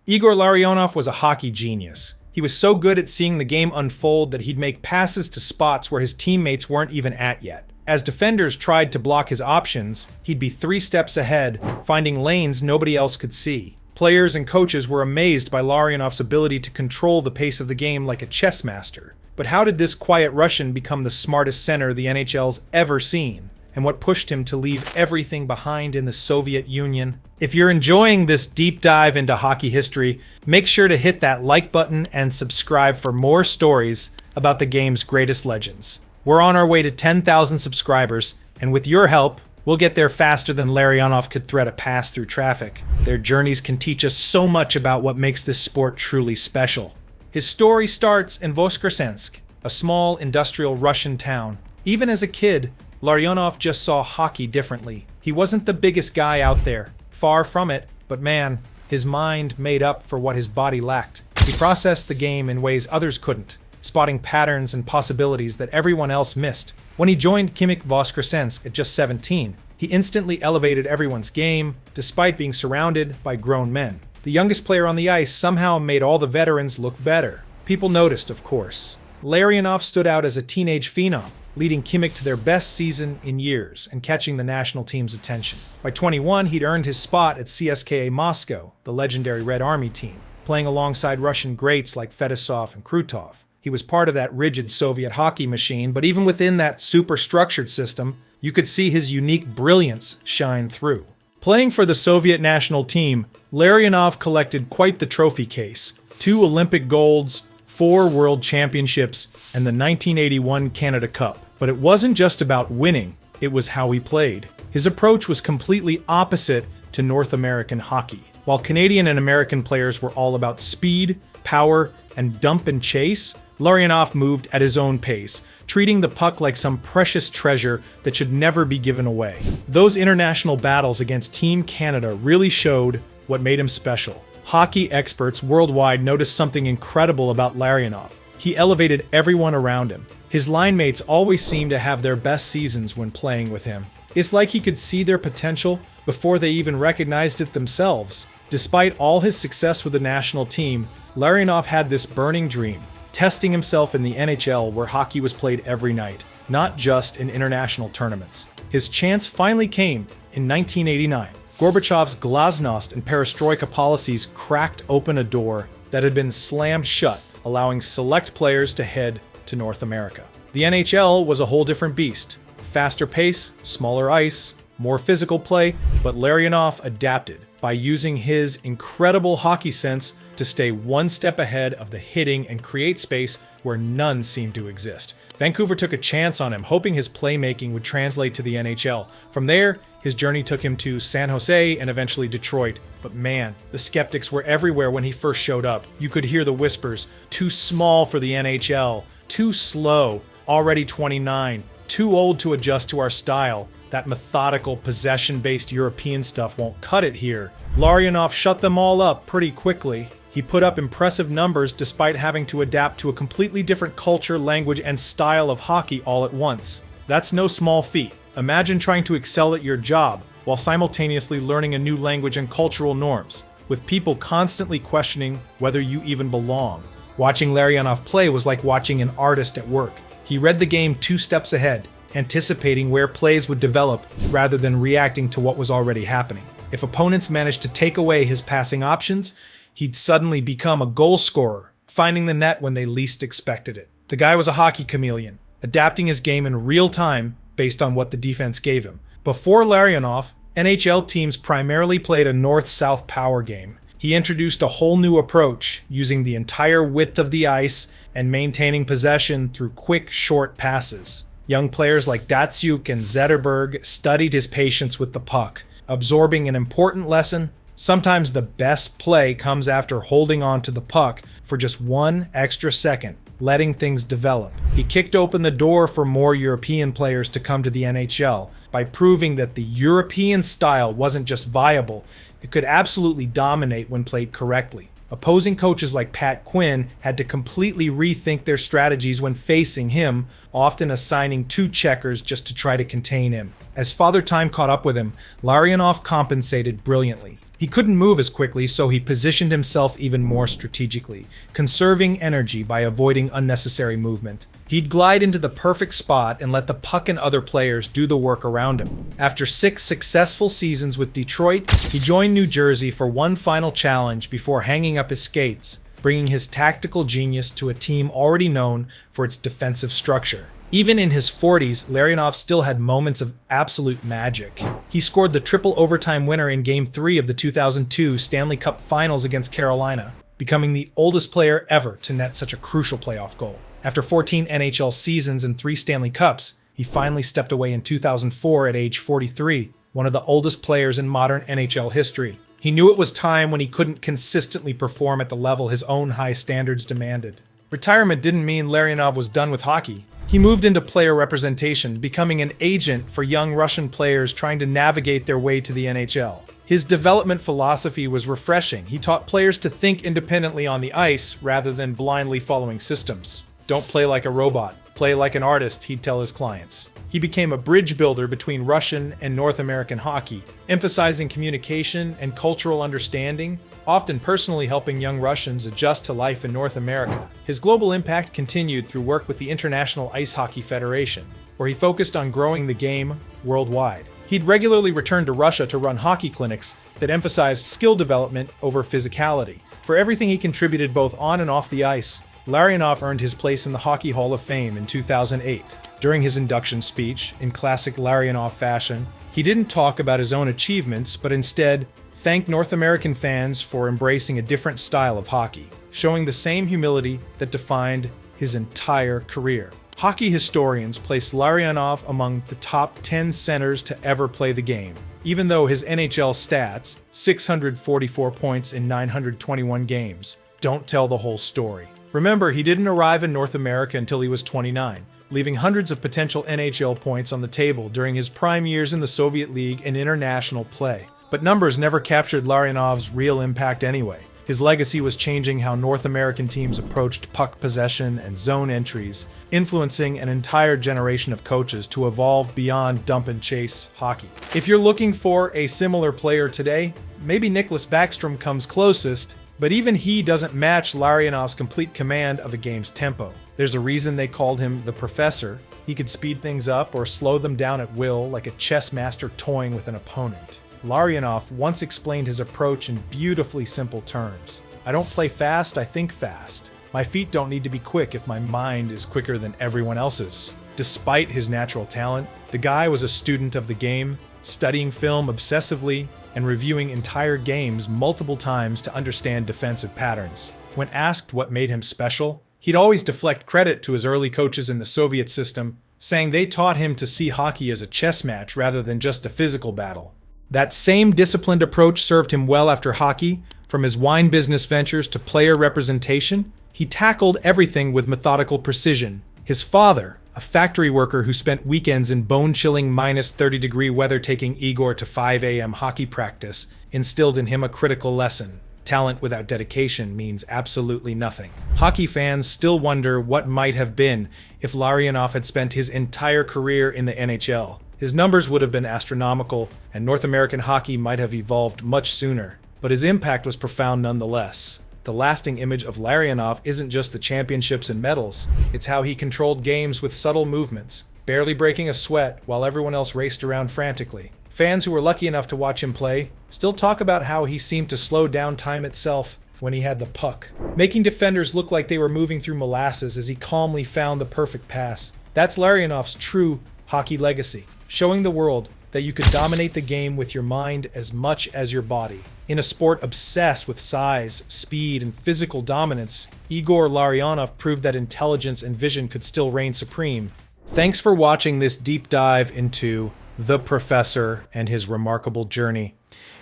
Igor Larionov was a hockey genius. He was so good at seeing the game unfold that he'd make passes to spots where his teammates weren't even at yet. As defenders tried to block his options, he'd be 3 steps ahead, finding lanes nobody else could see. Players and coaches were amazed by Larionov's ability to control the pace of the game like a chess master. But how did this quiet Russian become the smartest center the NHL's ever seen? And what pushed him to leave everything behind in the Soviet Union? If you're enjoying this deep dive into hockey history, make sure to hit that like button and subscribe for more stories about the game's greatest legends. We're on our way to 10,000 subscribers, and with your help, we'll get there faster than Larionov could thread a pass through traffic. Their journeys can teach us so much about what makes this sport truly special. His story starts in Voskresensk, a small industrial Russian town. Even as a kid, Larionov just saw hockey differently. He wasn't the biggest guy out there, far from it, but man, his mind made up for what his body lacked. He processed the game in ways others couldn't, spotting patterns and possibilities that everyone else missed. When he joined Khimik Voskresensk at just 17, he instantly elevated everyone's game, despite being surrounded by grown men. The youngest player on the ice somehow made all the veterans look better. People noticed, of course. Larionov stood out as a teenage phenom, leading Khimik to their best season in years and catching the national team's attention. By 21, he'd earned his spot at CSKA Moscow, the legendary Red Army team, playing alongside Russian greats like Fedosov and Krutov. He was part of that rigid Soviet hockey machine, but even within that super-structured system, you could see his unique brilliance shine through. Playing for the Soviet national team, Larionov collected quite the trophy case: 2 Olympic golds, 4 World Championships, and the 1981 Canada Cup. But it wasn't just about winning, it was how he played. His approach was completely opposite to North American hockey. While Canadian and American players were all about speed, power, and dump and chase, Larionov moved at his own pace, treating the puck like some precious treasure that should never be given away. Those international battles against Team Canada really showed what made him special. Hockey experts worldwide noticed something incredible about Larionov. He elevated everyone around him. His line mates always seemed to have their best seasons when playing with him. It's like he could see their potential before they even recognized it themselves. Despite all his success with the national team, Larionov had this burning dream: testing himself in the NHL, where hockey was played every night, not just in international tournaments. His chance finally came in 1989. Gorbachev's glasnost and perestroika policies cracked open a door that had been slammed shut, allowing select players to head to North America. The NHL was a whole different beast. Faster pace, smaller ice, more physical play, but Larionov adapted by using his incredible hockey sense to stay one step ahead of the hitting and create space where none seemed to exist. Vancouver took a chance on him, hoping his playmaking would translate to the NHL. From there, his journey took him to San Jose and eventually Detroit. But man, the skeptics were everywhere when he first showed up. You could hear the whispers: too small for the NHL, too slow, already 29, too old to adjust to our style. That methodical, possession-based European stuff won't cut it here. Larionov shut them all up pretty quickly. He put up impressive numbers despite having to adapt to a completely different culture, language, and style of hockey all at once. That's no small feat. Imagine trying to excel at your job while simultaneously learning a new language and cultural norms, with people constantly questioning whether you even belong. Watching Larionov play was like watching an artist at work. He read the game 2 steps ahead, anticipating where plays would develop rather than reacting to what was already happening. If opponents managed to take away his passing options, he'd suddenly become a goal scorer, finding the net when they least expected it. The guy was a hockey chameleon, adapting his game in real time based on what the defense gave him. Before Larionov, NHL teams primarily played a north-south power game. He introduced a whole new approach, using the entire width of the ice and maintaining possession through quick, short passes. Young players like Datsyuk and Zetterberg studied his patience with the puck, absorbing an important lesson: sometimes the best play comes after holding on to the puck for just 1 extra second, letting things develop. He kicked open the door for more European players to come to the NHL by proving that the European style wasn't just viable, it could absolutely dominate when played correctly. Opposing coaches like Pat Quinn had to completely rethink their strategies when facing him, often assigning 2 checkers just to try to contain him. As Father Time caught up with him, Larionov compensated brilliantly. He He couldn't move as quickly, so he positioned himself even more strategically, conserving energy by avoiding unnecessary movement. He'd glide into the perfect spot and let the puck and other players do the work around him. After 6 successful seasons with Detroit, he joined New Jersey for one final challenge before hanging up his skates, bringing his tactical genius to a team already known for its defensive structure. Even in his 40s, Larionov still had moments of absolute magic. He scored the triple overtime winner in Game 3 of the 2002 Stanley Cup Finals against Carolina, becoming the oldest player ever to net such a crucial playoff goal. After 14 NHL seasons and 3 Stanley Cups, he finally stepped away in 2004 at age 43, one of the oldest players in modern NHL history. He knew it was time when he couldn't consistently perform at the level his own high standards demanded. Retirement didn't mean Larionov was done with hockey. He moved into player representation, becoming an agent for young Russian players trying to navigate their way to the NHL. His development philosophy was refreshing. He taught players to think independently on the ice rather than blindly following systems. Don't play like a robot, play like an artist, he'd tell his clients. He became a bridge builder between Russian and North American hockey, emphasizing communication and cultural understanding, often personally helping young Russians adjust to life in North America. His global impact continued through work with the International Ice Hockey Federation, where he focused on growing the game worldwide. He'd regularly return to Russia to run hockey clinics that emphasized skill development over physicality. For everything he contributed both on and off the ice, Larionov earned his place in the Hockey Hall of Fame in 2008. During his induction speech, in classic Larionov fashion, he didn't talk about his own achievements, but instead thanked North American fans for embracing a different style of hockey, showing the same humility that defined his entire career. Hockey historians place Larionov among the top 10 centers to ever play the game, even though his NHL stats, 644 points in 921 games, don't tell the whole story. Remember, he didn't arrive in North America until he was 29, leaving hundreds of potential NHL points on the table during his prime years in the Soviet League and international play. But numbers never captured Larionov's real impact anyway. His legacy was changing how North American teams approached puck possession and zone entries, influencing an entire generation of coaches to evolve beyond dump and chase hockey. If you're looking for a similar player today, maybe Nicklas Backstrom comes closest, but even he doesn't match Larionov's complete command of a game's tempo. There's a reason they called him the Professor. He could speed things up or slow them down at will, like a chess master toying with an opponent. Larionov once explained his approach in beautifully simple terms. I don't play fast, I think fast. My feet don't need to be quick if my mind is quicker than everyone else's. Despite his natural talent, the guy was a student of the game, studying film obsessively and reviewing entire games multiple times to understand defensive patterns. When asked what made him special, he'd always deflect credit to his early coaches in the Soviet system, saying they taught him to see hockey as a chess match rather than just a physical battle. That same disciplined approach served him well after hockey. From his wine business ventures to player representation, he tackled everything with methodical precision. His father, a factory worker who spent weekends in bone-chilling -30-degree weather taking Igor to 5 a.m. hockey practice, instilled in him a critical lesson. Talent without dedication means absolutely nothing. Hockey fans still wonder what might have been if Larionov had spent his entire career in the NHL. His numbers would have been astronomical, and North American hockey might have evolved much sooner. But his impact was profound nonetheless. The lasting image of Larionov isn't just the championships and medals, it's how he controlled games with subtle movements, barely breaking a sweat while everyone else raced around frantically. Fans who were lucky enough to watch him play still talk about how he seemed to slow down time itself when he had the puck, making defenders look like they were moving through molasses as he calmly found the perfect pass. That's Larionov's true hockey legacy, showing the world that you could dominate the game with your mind as much as your body. In a sport obsessed with size, speed, and physical dominance, Igor Larionov proved that intelligence and vision could still reign supreme. Thanks for watching this deep dive into the Professor and his remarkable journey.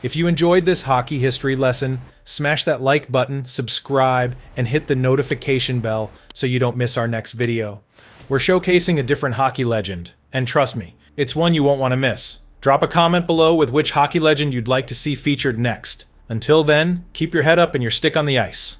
If you enjoyed this hockey history lesson, smash that like button, subscribe, and hit the notification bell so you don't miss our next video. We're showcasing a different hockey legend, and trust me, it's one you won't want to miss. Drop a comment below with which hockey legend you'd like to see featured next. Until then, keep your head up and your stick on the ice.